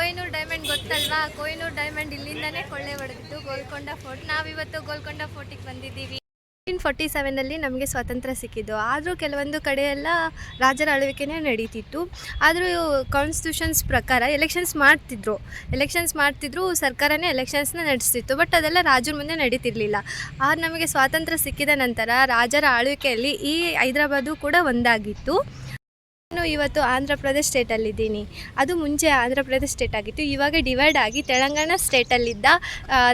Kohinoor diamond ಗೊತ್ತಲ್ವಾ? Kohinoor diamond ಇಲ್ಲಿಂದಾನೇ ಕೊಳ್ಳೆ ಹೊಡೆದಿದ್ದು ಗೋಲ್ಕೊಂಡ ಫೋರ್ಟ್. ನಾವಿವತ್ತು ಗೋಲ್ಕೊಂಡ ಫೋರ್ಟಿಗೆ ಬಂದಿದ್ದೀವಿ. 1947ನಲ್ಲಿ ನಮಗೆ ಸ್ವಾತಂತ್ರ್ಯ ಸಿಕ್ಕಿದ್ದು. ಆದರೂ ಕೆಲವೊಂದು ಕಡೆ ಎಲ್ಲ ರಾಜರ ಆಳ್ವಿಕೆನೇ ನಡೀತಿತ್ತು. ಆದರೂ ಕಾನ್ಸ್ಟಿಟ್ಯೂಷನ್ಸ್ ಪ್ರಕಾರ ಎಲೆಕ್ಷನ್ಸ್ ಮಾಡ್ತಿದ್ರು, ಸರ್ಕಾರನೇ ಎಲೆಕ್ಷನ್ಸ್ನ ನಡೆಸ್ತಿತ್ತು. ಬಟ್ ಅದೆಲ್ಲ ರಾಜರ ಮುಂದೆ ನಡೀತಿರಲಿಲ್ಲ. ಆಗ ನಮಗೆ ಸ್ವಾತಂತ್ರ್ಯ ಸಿಕ್ಕಿದ ನಂತರ ರಾಜರ ಆಳ್ವಿಕೆಯಲ್ಲಿ ಈ ಹೈದರಾಬಾದು ಕೂಡ ಒಂದಾಗಿತ್ತು. ನಾನು ಇವತ್ತು ಆಂಧ್ರ ಪ್ರದೇಶ್ ಸ್ಟೇಟಲ್ಲಿದ್ದೀನಿ. ಅದು ಮುಂಚೆ ಆಂಧ್ರ ಪ್ರದೇಶ್ ಸ್ಟೇಟ್ ಆಗಿತ್ತು. ಇವಾಗ ಡಿವೈಡ್ ಆಗಿ ತೆಲಂಗಾಣ ಸ್ಟೇಟಲ್ಲಿದ್ದ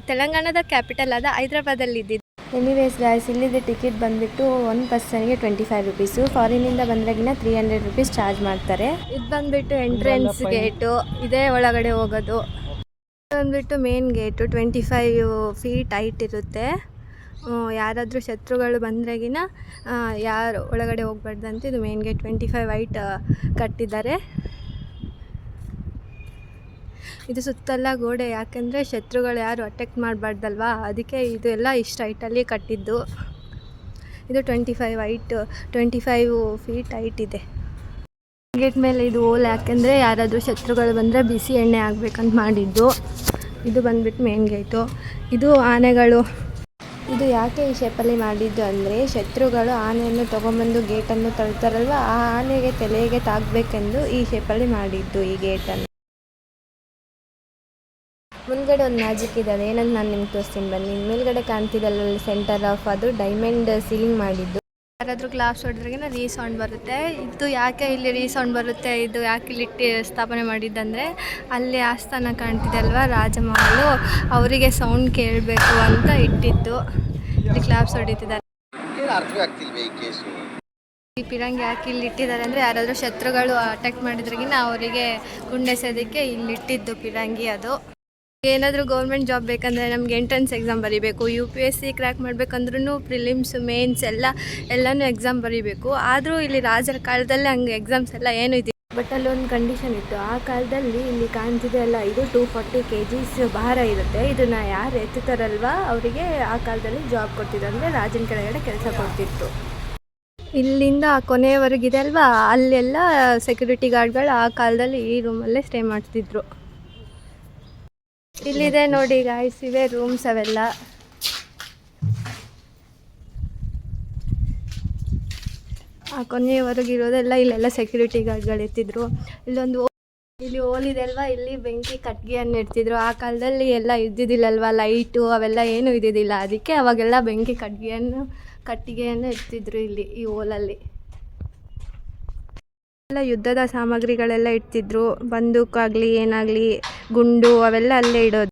ತೆಲಂಗಾಣದ ಕ್ಯಾಪಿಟಲ್ ಆದ ಹೈದರಾಬಾದಲ್ಲಿದ್ದಿದ್ದು. ಎನಿವೇಸ್ ಗಾಯ್ಸ್, ಇಲ್ಲಿದ್ದ ಟಿಕೆಟ್ ಬಂದುಬಿಟ್ಟು 1 ಪರ್ಸನ್ಗೆ 25 ರುಪೀಸು. ಫಾರಿನಿಂದ ಬಂದ್ರಾಗಿನ 300 ರುಪೀಸ್ ಚಾರ್ಜ್ ಮಾಡ್ತಾರೆ. ಇದು ಬಂದುಬಿಟ್ಟು ಎಂಟ್ರೆನ್ಸ್ ಗೇಟು, ಇದೇ ಒಳಗಡೆ ಹೋಗೋದು. ಬಂದುಬಿಟ್ಟು ಮೇನ್ ಗೇಟು 25 ಫೀಟ್ ಹೈಟ್ ಇರುತ್ತೆ. ಯಾರಾದರೂ ಶತ್ರುಗಳು ಬಂದ್ರಾಗಿನ ಯಾರು ಒಳಗಡೆ ಹೋಗ್ಬಾರ್ದಂತೆ. ಇದು ಮೇನ್ ಗೇಟ್ 25 ಹೈಟ್ ಕಟ್ಟಿದ್ದಾರೆ. ಇದು ಸುತ್ತಲ್ಲ ಗೋಡೆ, ಯಾಕೆಂದರೆ ಶತ್ರುಗಳು ಯಾರು ಅಟ್ಯಾಕ್ ಮಾಡಬಾರ್ದಲ್ವಾ, ಅದಕ್ಕೆ ಇದು ಎಲ್ಲ ಇಷ್ಟು ಹೈಟಲ್ಲಿ ಕಟ್ಟಿದ್ದು. ಇದು 25 ಫೀಟ್ ಹೈಟ್ ಇದೆ. ಗೇಟ್ ಮೇಲೆ ಇದು ಓಲ್, ಯಾಕೆಂದರೆ ಯಾರಾದರೂ ಶತ್ರುಗಳು ಬಂದರೆ ಬಿಸಿ ಎಣ್ಣೆ ಆಗಬೇಕಂತ ಮಾಡಿದ್ದು. ಇದು ಬಂದುಬಿಟ್ಟು ಮೇನ್ ಗೇಟು. ಇದು ಆನೆಗಳು. ಇದು ಯಾಕೆ ಈ ಶೇಪಲ್ಲಿ ಮಾಡಿದ್ದು ಅಂದರೆ, ಶತ್ರುಗಳು ಆನೆಯನ್ನು ತೊಗೊಂಬಂದು ಗೇಟನ್ನು ತಳ್ತಾರಲ್ವ, ಆ ಆನೆಗೆ ತಲೆಗೆ ತಾಗಬೇಕೆಂದು ಈ ಶೇಪಲ್ಲಿ ಮಾಡಿದ್ದು ಈ ಗೇಟನ್ನು. ಮುಂದ್ಗಡೆ ಒಂದು ಮ್ಯಾಜಿಕ್ ಇದ್ದಾವೆ, ಏನಂತ ನಾನು ನಿಮ್ಗೆ ತೋರಿಸ್ತೀನಿ ಬನ್ನಿ. ಮೇಲ್ಗಡೆ ಕಾಣ್ತಿದ್ದಲ್ಲ ಸೆಂಟರ್ ಆಫ್, ಅದು ಡೈಮಂಡ್ ಸೀಲಿಂಗ್ ಮಾಡಿದ್ದು. ಯಾರಾದರೂ ಗ್ಲಾಸ್ ಹೊಡೆದ್ರಾಗಿನ ರೀಸೌಂಡ್ ಬರುತ್ತೆ. ಇದು ಯಾಕೆ ಇಲ್ಲಿ ರೀಸೌಂಡ್ ಬರುತ್ತೆ, ಇದು ಯಾಕೆ ಇಲ್ಲಿ ಸ್ಥಾಪನೆ ಮಾಡಿದ್ದಂದರೆ, ಅಲ್ಲಿ ಆಸ್ಥಾನ ಕಾಣ್ತಿದೆ ಅಲ್ವಾ ರಾಜಮಹಲು, ಅವರಿಗೆ ಸೌಂಡ್ ಕೇಳಬೇಕು ಅಂತ ಇಟ್ಟಿದ್ದು. ಇಲ್ಲಿ ಕ್ಲಾಪ್ಸ್ ಹೊಡಿತಿದ್ದಾರೆ. ಈ ಪಿರಂಗಿ ಯಾಕೆ ಇಲ್ಲಿ ಇಟ್ಟಿದ್ದಾರೆ ಅಂದರೆ, ಯಾರಾದರೂ ಶತ್ರುಗಳು ಅಟ್ಯಾಕ್ ಮಾಡಿದ್ರಾಗಿನ ಅವರಿಗೆ ಗುಂಡೆಸೋದಕ್ಕೆ ಇಲ್ಲಿ ಇಟ್ಟಿದ್ದು ಪಿರಂಗಿ ಅದು. ಏನಾದರೂ ಗೌರ್ಮೆಂಟ್ ಜಾಬ್ ಬೇಕಂದರೆ ನಮ್ಗೆ ಎಂಟ್ರೆನ್ಸ್ ಎಕ್ಸಾಮ್ ಬರೀಬೇಕು. UPSC ಕ್ರ್ಯಾಕ್ ಮಾಡಬೇಕಂದ್ರೂ ಪ್ರಿಲಿಮ್ಸ್ ಮೇನ್ಸ್ ಎಲ್ಲನೂ ಎಕ್ಸಾಮ್ ಬರೀಬೇಕು. ಆದರೂ ಇಲ್ಲಿ ರಾಜರ ಕಾಲದಲ್ಲಿ ಹಂಗೆ ಎಕ್ಸಾಮ್ಸ್ ಎಲ್ಲ ಏನೂ ಇದೆ. ಬಟ್ ಅಲ್ಲೊಂದು ಕಂಡೀಷನ್ ಇತ್ತು. ಆ ಕಾಲದಲ್ಲಿ ಇಲ್ಲಿ ಕಾಣ್ತಿದೆ ಅಲ್ಲ, ಇದು 240 kgs ಭಾರ ಇರುತ್ತೆ. ಇದನ್ನು ಯಾರು ಎತ್ತುತ್ತಾರಲ್ವ ಅವರಿಗೆ ಆ ಕಾಲದಲ್ಲಿ ಜಾಬ್ ಕೊಡ್ತಿದ್ರು, ಅಂದರೆ ರಾಜನ ಕೆಳಗಡೆ ಕೆಲಸ ಕೊಡ್ತಿತ್ತು. ಇಲ್ಲಿಂದ ಕೊನೆಯವರೆಗಿದೆ ಅಲ್ವಾ, ಅಲ್ಲೆಲ್ಲ ಸೆಕ್ಯೂರಿಟಿ ಗಾರ್ಡ್ಗಳು ಆ ಕಾಲದಲ್ಲಿ ಈ ರೂಮಲ್ಲೇ ಸ್ಟೇ ಮಾಡ್ತಿದ್ರು. ಇಲ್ಲಿದೆ ನೋಡಿ ಗಾಯ್ಸ್, ಇವೆ ರೂಮ್ಸ್ ಅವೆಲ್ಲ. ಆ ಕೊನೆಯವರೆಗಿರೋದೆಲ್ಲ ಇಲ್ಲೆಲ್ಲ ಸೆಕ್ಯೂರಿಟಿ ಗಾರ್ಡ್ಗಳು ಇರ್ತಿದ್ರು. ಇಲ್ಲಿ ಓಲಿದೆ ಅಲ್ವಾ, ಇಲ್ಲಿ ಬೆಂಕಿ ಕಟ್ಟಿಗೆಯನ್ನು ಇಡ್ತಿದ್ರು. ಆ ಕಾಲದಲ್ಲಿ ಎಲ್ಲ ಇದ್ದಿದ್ದಿಲ್ಲಲ್ವ, ಲೈಟು ಅವೆಲ್ಲ ಏನೂ ಇದ್ದಿದ್ದಿಲ್ಲ. ಅದಕ್ಕೆ ಅವಾಗೆಲ್ಲ ಬೆಂಕಿ ಕಟ್ಟಿಗೆಯನ್ನು ಇಡ್ತಿದ್ರು ಇಲ್ಲಿ ಈ ಓಲಲ್ಲಿ. ಎಲ್ಲ ಯುದ್ಧದ ಸಾಮಗ್ರಿಗಳೆಲ್ಲ ಇಡ್ತಿದ್ರು, ಬಂದೂಕಾಗಲಿ ಏನಾಗಲಿ ಗುಂಡು ಅವೆಲ್ಲ ಅಲ್ಲೇ ಇಡೋದು.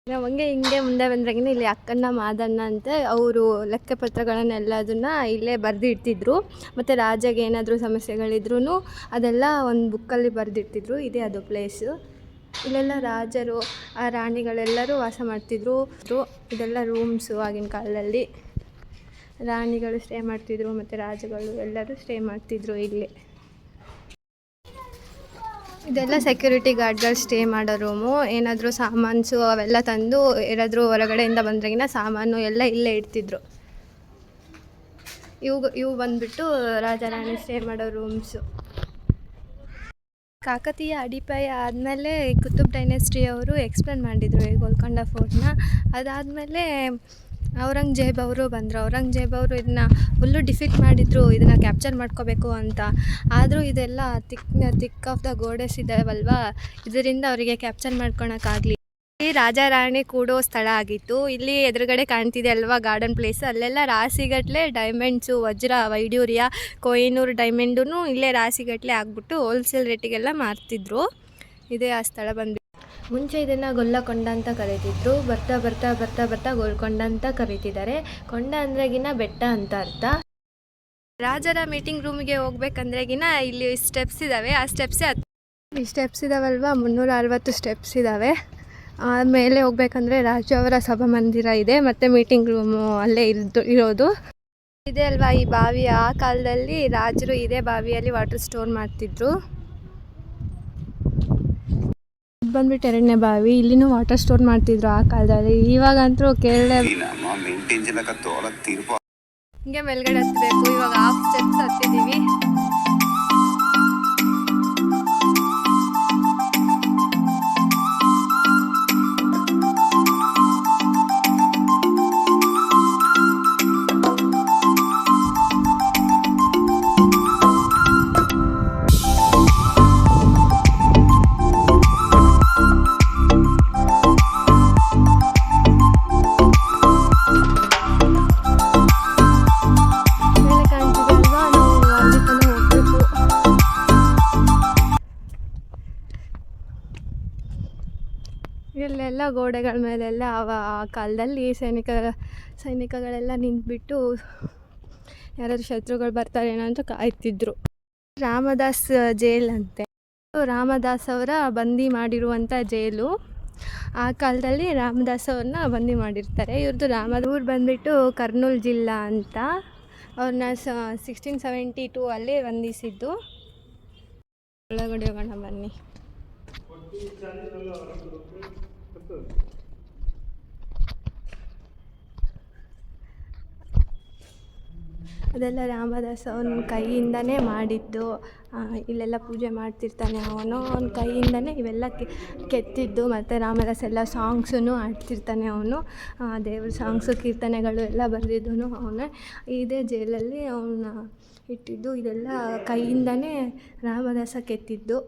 ನಮಗೆ ಹಿಂಗೆ ಮುಂದೆ ಬಂದ್ರಾಗಿನ ಇಲ್ಲಿ ಅಕ್ಕಣ್ಣ ಮಾದಣ್ಣ ಅಂತ ಅವರು ಲೆಕ್ಕಪತ್ರಗಳನ್ನೆಲ್ಲದನ್ನು ಇಲ್ಲೇ ಬರೆದು ಇಡ್ತಿದ್ರು. ಮತ್ತು ರಾಜಗೆ ಏನಾದರೂ ಸಮಸ್ಯೆಗಳಿದ್ರೂ ಅದೆಲ್ಲ ಒಂದು ಬುಕ್ಕಲ್ಲಿ ಬರೆದಿಡ್ತಿದ್ರು. ಇದೇ ಅದು ಪ್ಲೇಸು. ಇಲ್ಲೆಲ್ಲ ರಾಜರು ಆ ರಾಣಿಗಳೆಲ್ಲರೂ ವಾಸ ಮಾಡ್ತಿದ್ರು. ಇದೆಲ್ಲ ರೂಮ್ಸು. ಆಗಿನ ಕಾಲದಲ್ಲಿ ರಾಣಿಗಳು ಸ್ಟೇ ಮಾಡ್ತಿದ್ರು ಮತ್ತು ರಾಜಗಳು ಎಲ್ಲರೂ ಸ್ಟೇ ಮಾಡ್ತಿದ್ರು ಇಲ್ಲಿ. ಇದೆಲ್ಲ ಸೆಕ್ಯೂರಿಟಿ ಗಾರ್ಡ್ಗಳು ಸ್ಟೇ ಮಾಡೋ ರೂಮು. ಏನಾದರೂ ಸಾಮಾನ್ಸು ಅವೆಲ್ಲ ತಂದು ಯಾರಾದರೂ ಹೊರಗಡೆಯಿಂದ ಬಂದ್ರಾಗಿನ ಸಾಮಾನು ಎಲ್ಲ ಇಲ್ಲೇ ಇಡ್ತಿದ್ರು. ಇವು ಬಂದುಬಿಟ್ಟು ರಾಜ ರಾಣಿ ಸ್ಟೇ ಮಾಡೋ ರೂಮ್ಸು. ಕಾಕತೀಯ ಅಡಿಪಾಯ ಆದಮೇಲೆ ಕುತುಬ್ ಡೈನೆಸ್ಟಿ ಅವರು ಎಕ್ಸ್ಪ್ಲೇನ್ ಮಾಡಿದರು ಈ ಗೋಲ್ಕೊಂಡ ಫೋರ್ಟ್ನ. ಅದಾದಮೇಲೆ ಔರಂಗಜೇಬ್ ಅವರು ಬಂದರು. ಔರಂಗಜೇಬ್ ಅವರು ಇದನ್ನು ಫುಲ್ಲು ಡಿಫೀಟ್ ಮಾಡಿದರು, ಇದನ್ನು ಕ್ಯಾಪ್ಚರ್ ಮಾಡ್ಕೋಬೇಕು ಅಂತ. ಆದರೂ ಇದೆಲ್ಲ ತಿಕ್ ಆಫ್ ದ ಗೋಡೆಸ್ ಇದಾವಲ್ವ, ಇದರಿಂದ ಅವರಿಗೆ ಕ್ಯಾಪ್ಚರ್ ಮಾಡ್ಕೊಳಕ್ಕಾಗಲಿ. ಇಲ್ಲಿ ರಾಜ ರಾಣಿ ಕೂಡೋ ಸ್ಥಳ ಆಗಿತ್ತು. ಇಲ್ಲಿ ಎದುರುಗಡೆ ಕಾಣ್ತಿದೆ ಅಲ್ವಾ ಗಾರ್ಡನ್ ಪ್ಲೇಸ್, ಅಲ್ಲೆಲ್ಲ ರಾಶಿಗಟ್ಟಲೆ ಡೈಮಂಡ್ಸು, ವಜ್ರ, ವೈಡೂರ್ಯ, ಕೊಹಿನೂರ್ ಡೈಮಂಡೂ ಇಲ್ಲೇ ರಾಶಿಗಟ್ಟಲೆ ಆಗ್ಬಿಟ್ಟು ಹೋಲ್ಸೇಲ್ ರೇಟಿಗೆಲ್ಲ ಮಾರ್ತಿದ್ರು. ಇದೇ ಆ ಸ್ಥಳ ಬಂದು. ಮುಂಚೆ ಇದನ್ನು ಗೊಲ್ಲಕೊಂಡ ಅಂತ ಕರೀತಿದ್ರು. ಬರ್ತಾ ಬರ್ತಾ ಬರ್ತಾ ಬರ್ತಾ ಗೋಲ್ಕೊಂಡ ಅಂತ ಕರೀತಿದ್ದಾರೆ. ಕೊಂಡ ಅಂದ್ರೆಗಿನ ಬೆಟ್ಟ ಅಂತ ಅರ್ಥ. ರಾಜರ ಮೀಟಿಂಗ್ ರೂಮಿಗೆ ಹೋಗ್ಬೇಕಂದ್ರೆಗಿನ ಇಲ್ಲಿ ಸ್ಟೆಪ್ಸ್ ಇದ್ದಾವೆ. ಆ ಈ ಸ್ಟೆಪ್ಸ್ ಇದಾವಲ್ವ, 360 ಸ್ಟೆಪ್ಸ್ ಇದ್ದಾವೆ. ಆಮೇಲೆ ಹೋಗ್ಬೇಕಂದ್ರೆ ರಾಜವರ ಸಭಾಮಂದಿರ ಇದೆ, ಮತ್ತು ಮೀಟಿಂಗ್ ರೂಮು ಅಲ್ಲೇ ಇರೋದು ಇದೆ ಅಲ್ವಾ ಈ ಬಾವಿ. ಆ ಕಾಲದಲ್ಲಿ ರಾಜರು ಇದೇ ಬಾವಿಯಲ್ಲಿ ವಾಟರ್ ಸ್ಟೋರ್ ಮಾಡ್ತಿದ್ರು. ಬಂದ್ಬಿಟ್ಟು 2ನೇ ಬಾವಿ. ಇಲ್ಲಿನೂ ವಾಟರ್ ಸ್ಟೋರ್ ಮಾಡ್ತಿದ್ರು ಆ ಕಾಲದಲ್ಲಿ. ಇವಾಗಂತೂ ಕೇರಳ ಹಿಂಗೆ ಮೇಲ್ಗಡೆ ಹತ್ತಬೇಕು. ಇವಾಗ ಹಾಫ್ ಸ್ಟೆಪ್ಸ್ ಹತ್ತಿದ್ದೀವಿ. ಇಲ್ಲೆಲ್ಲ ಗೋಡೆಗಳ ಮೇಲೆಲ್ಲ ಆ ಕಾಲದಲ್ಲಿ ಸೈನಿಕಗಳೆಲ್ಲ ನಿಂತ್ಬಿಟ್ಟು ಯಾರಾದರೂ ಶತ್ರುಗಳು ಬರ್ತಾರೇನೋ ಅಂತ ಕಾಯ್ತಿದ್ರು. ರಾಮದಾಸ್ ಜೈಲ್ ಅಂತೆ. ರಾಮದಾಸ್ ಅವರ ಬಂದಿ ಮಾಡಿರುವಂಥ ಜೈಲು. ಆ ಕಾಲದಲ್ಲಿ ರಾಮದಾಸ್ ಅವ್ರನ್ನ ಬಂದಿ ಮಾಡಿರ್ತಾರೆ. ಊರು ಬಂದುಬಿಟ್ಟು ಕರ್ನೂಲ್ ಜಿಲ್ಲಾ ಅಂತ. ಅವ್ರನ್ನ 1672 ಅಲ್ಲೇ ಬಂಧಿಸಿದ್ದು. ಒಳಗಡೆ ಹೋಗೋಣ ಬನ್ನಿ. ಅದೆಲ್ಲ ರಾಮದಾಸ್ ಅವನ ಕೈಯಿಂದನೇ ಮಾಡಿದ್ದು. ಇಲ್ಲೆಲ್ಲ ಪೂಜೆ ಮಾಡ್ತಿರ್ತಾನೆ ಅವನು. ಅವನ ಕೈಯಿಂದನೇ ಇವೆಲ್ಲ ಕೆತ್ತಿದ್ದು. ಮತ್ತು ರಾಮದಾಸ್ ಎಲ್ಲ ಸಾಂಗ್ಸೂ ಆಡ್ತಿರ್ತಾನೆ ಅವನು. ದೇವ್ರ ಸಾಂಗ್ಸು ಕೀರ್ತನೆಗಳು ಎಲ್ಲ ಬರೆದಿದ್ದನು ಅವನೇ. ಇದೇ ಜೈಲಲ್ಲಿ ಅವನ್ನ ಇಟ್ಟಿದ್ದು. ಇದೆಲ್ಲ ಕೈಯಿಂದನೇ ರಾಮದಾಸ ಕೆತ್ತಿದ್ದು.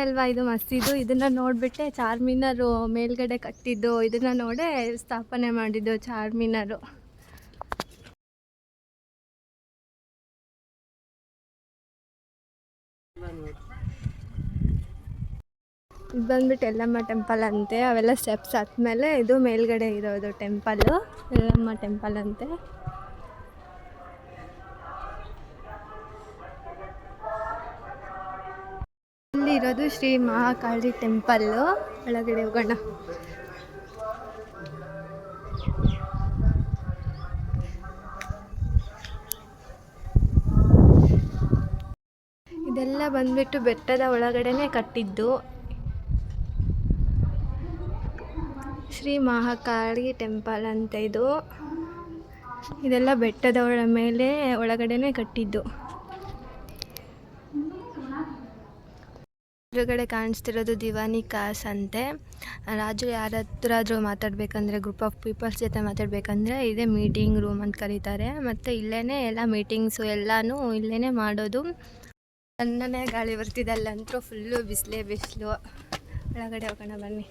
ಅಲ್ವಾ ಇದು ಮಸೀದು. ಇದನ್ನ ನೋಡ್ಬಿಟ್ಟೆ ಚಾರ್ಮಿನಾರು ಮೇಲ್ಗಡೆ ಕಟ್ಟಿದ್ದು. ಇದನ್ನ ನೋಡೇ ಸ್ಥಾಪನೆ ಮಾಡಿದ್ದು ಚಾರ್ಮಿನಾರು. ಇದು ಬಂದ್ಬಿಟ್ಟು ಎಲ್ಲಮ್ಮ ಟೆಂಪಲ್ ಅಂತೆ. ಅವೆಲ್ಲ ಸ್ಟೆಪ್ಸ್ ಹತ್ಮೇಲೆ ಇದು ಮೇಲ್ಗಡೆ ಇರೋದು ಟೆಂಪಲ್ಲು, ಎಲ್ಲಮ್ಮ ಟೆಂಪಲ್ ಅಂತೆ. ಇಲ್ಲಿ ಇರೋದು ಶ್ರೀ ಮಹಾಕಾಳಿ ಟೆಂಪಲ್ಲು. ಒಳಗಡೆ ಹೋಗೋಣ. ಇದೆಲ್ಲ ಬಂದ್ಬಿಟ್ಟು ಬೆಟ್ಟದ ಒಳಗಡೆನೆ ಕಟ್ಟಿದ್ದು. ಶ್ರೀ ಮಹಾಕಾಳಿ ಟೆಂಪಲ್ ಅಂತ ಇದು. ಇದೆಲ್ಲ ಬೆಟ್ಟದ ಮೇಲೆ ಒಳಗಡೆನೆ ಕಟ್ಟಿದ್ದು. ಎದುರುಗಡೆ ಕಾಣಿಸ್ತಿರೋದು ದಿವಾನಿ ಕಾಸ್ ಅಂತೆ. ರಾಜರು ಯಾರಾದ್ರೂ ಮಾತಾಡಬೇಕಂದ್ರೆ, ಗ್ರೂಪ್ ಆಫ್ ಪೀಪಲ್ಸ್ ಜೊತೆ ಮಾತಾಡಬೇಕಂದ್ರೆ ಇದೇ ಮೀಟಿಂಗ್ ರೂಮ್ ಅಂತ ಕರೀತಾರೆ. ಮತ್ತು ಇಲ್ಲೇ ಎಲ್ಲ ಮೀಟಿಂಗ್ಸು ಎಲ್ಲನೂ ಇಲ್ಲೇ ಮಾಡೋದು. ತಣ್ಣನೆ ಗಾಳಿ ಬರ್ತಿದೆ. ಅಲ್ಲಂತೂ ಫುಲ್ಲು ಬಿಸಿಲು. ಒಳಗಡೆ ಹೋಗೋಣ ಬನ್ನಿ.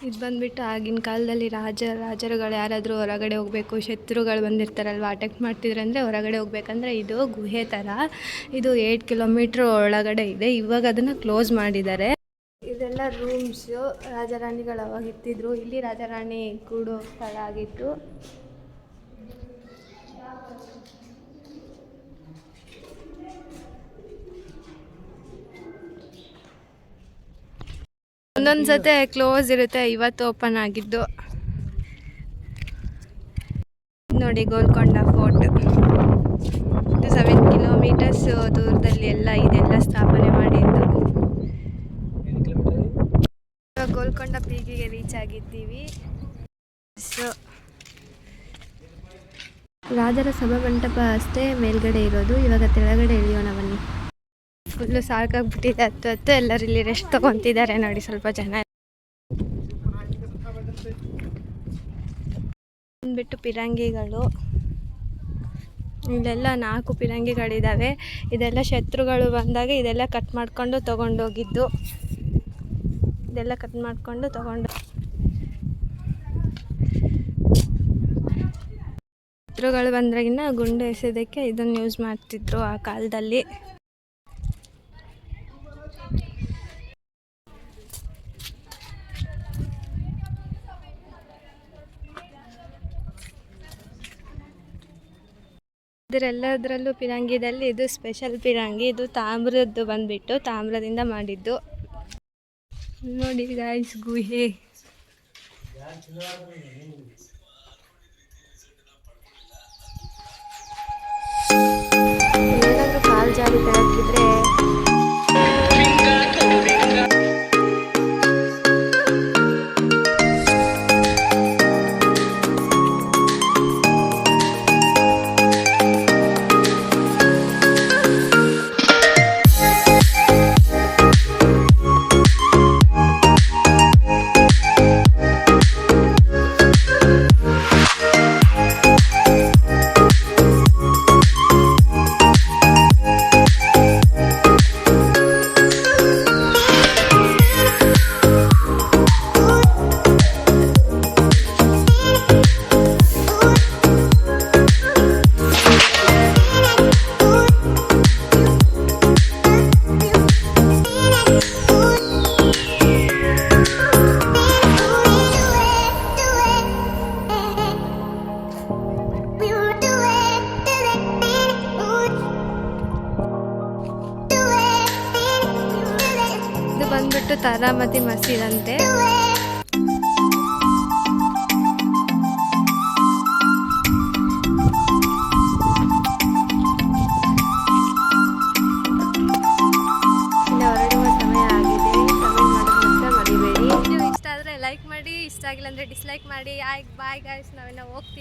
ಇದು ಬಂದುಬಿಟ್ಟು ಆಗಿನ ಕಾಲದಲ್ಲಿ ರಾಜರುಗಳು ಯಾರಾದರೂ ಹೊರಗಡೆ ಹೋಗಬೇಕು, ಶತ್ರುಗಳು ಬಂದಿರ್ತಾರಲ್ವ, ಅಟ್ಯಾಕ್ ಮಾಡ್ತಿದ್ರೆ ಅಂದರೆ ಹೊರಗಡೆ ಹೋಗ್ಬೇಕಂದ್ರೆ ಇದು ಗುಹೆ ಥರ. ಇದು 8 ಕಿಲೋಮೀಟ್ರ್ ಒಳಗಡೆ ಇದೆ. ಇವಾಗ ಅದನ್ನು ಕ್ಲೋಸ್ ಮಾಡಿದ್ದಾರೆ. ಇದೆಲ್ಲ ರೂಮ್ಸು. ರಾಜರಾಣಿಗಳು ಅವಾಗ ಇರ್ತಿದ್ರು. ಇಲ್ಲಿ ರಾಜರಾಣಿ ಕೂಡೋ ಸ್ಥಳ ಆಗಿತ್ತು. ಒಂದೊಂದು ಸತೆ ಕ್ಲೋಸ್ ಇರುತ್ತೆ. ಇವತ್ತು ಓಪನ್ ಆಗಿದ್ದು. ನೋಡಿ ಗೋಲ್ಕೊಂಡ ಫೋರ್ಟ್. ಇದು 7 ಕಿಲೋಮೀಟರ್ಸ್ ದೂರದಲ್ಲಿ ಇದೆಲ್ಲ ಸ್ಥಾಪನೆ ಮಾಡಿದ್ದು. ಇವಾಗ ಗೋಲ್ಕೊಂಡ ಪೀಕಿಗೆ ರೀಚ್ ಆಗಿದ್ದೀವಿ. ರಾಜರ ಸಭಾಮಂಟಪ ಅಷ್ಟೇ ಮೇಲ್ಗಡೆ ಇರೋದು. ಇವಾಗ ಕೆಳಗಡೆ ಇಳಿಯೋಣ ಬನ್ನಿ. ಫುಲ್ಲು ಸಾಕಾಗ್ಬಿಟ್ಟಿದೆ. ಹತ್ತು ಎಲ್ಲರೂ ಇಲ್ಲಿ ರೆಸ್ಟ್ ತೊಗೊತಿದ್ದಾರೆ ನೋಡಿ. ಸ್ವಲ್ಪ ಜನ ಬಂದ್ಬಿಟ್ಟು ಪಿರಂಗಿಗಳು. ಇಲ್ಲೆಲ್ಲ 4 ಪಿರಂಗಿಗಳಿದ್ದಾವೆ. ಇದೆಲ್ಲ ಶತ್ರುಗಳು ಬಂದಾಗ ಇದೆಲ್ಲ ಕಟ್ ಮಾಡಿಕೊಂಡು ತೊಗೊಂಡೋಗಿದ್ದು. ಇದೆಲ್ಲ ಕಟ್ ಮಾಡಿಕೊಂಡು ಶತ್ರುಗಳು ಬಂದ್ರಾಗಿನ ಗುಂಡು ಎಸೆಯೋದಕ್ಕೆ ಇದನ್ನು ಯೂಸ್ ಮಾಡ್ತಿದ್ರು ಆ ಕಾಲದಲ್ಲಿ. ಇದರೆಲ್ಲದರಲ್ಲೂ ಪಿರಂಗಿದಲ್ಲಿ ಇದು ಸ್ಪೆಷಲ್ ಪಿರಂಗಿ. ಇದು ತಾಮ್ರದ್ದು ಬಂದ್ಬಿಟ್ಟು ತಾಮ್ರದಿಂದ ಮಾಡಿದ್ದು. ನೋಡಿ ಗಾಯ್ಸ್, ಗುಹೆ. ಕಾಲು ತೆಗೆದಿದ್ರೆ ಇದು ಬಂದ್ಬಿಟ್ಟು ತಾರಾಮತಿ ಮಸೀದ್ ಅಂತೆ. ಇನ್ನು ಹೊರಡುವ ಸಮಯ ಆಗಿದೆ. ಕಮೆಂಟ್ ಮಾಡೋದು ಮಾತ್ರ ಮರಿಬೇಡಿ. ವಿಡಿಯೋ ಇಷ್ಟ ಆದರೆ ಲೈಕ್ ಮಾಡಿ, ಇಷ್ಟ ಆಗಿಲ್ಲ ಅಂದರೆ ಡಿಸ್ಲೈಕ್ ಮಾಡಿ. ಬಾಯ್ ಗಾಯ್ಸ್, ನಾವೆಲ್ಲ ಹೋಗ್ತೀವಿ.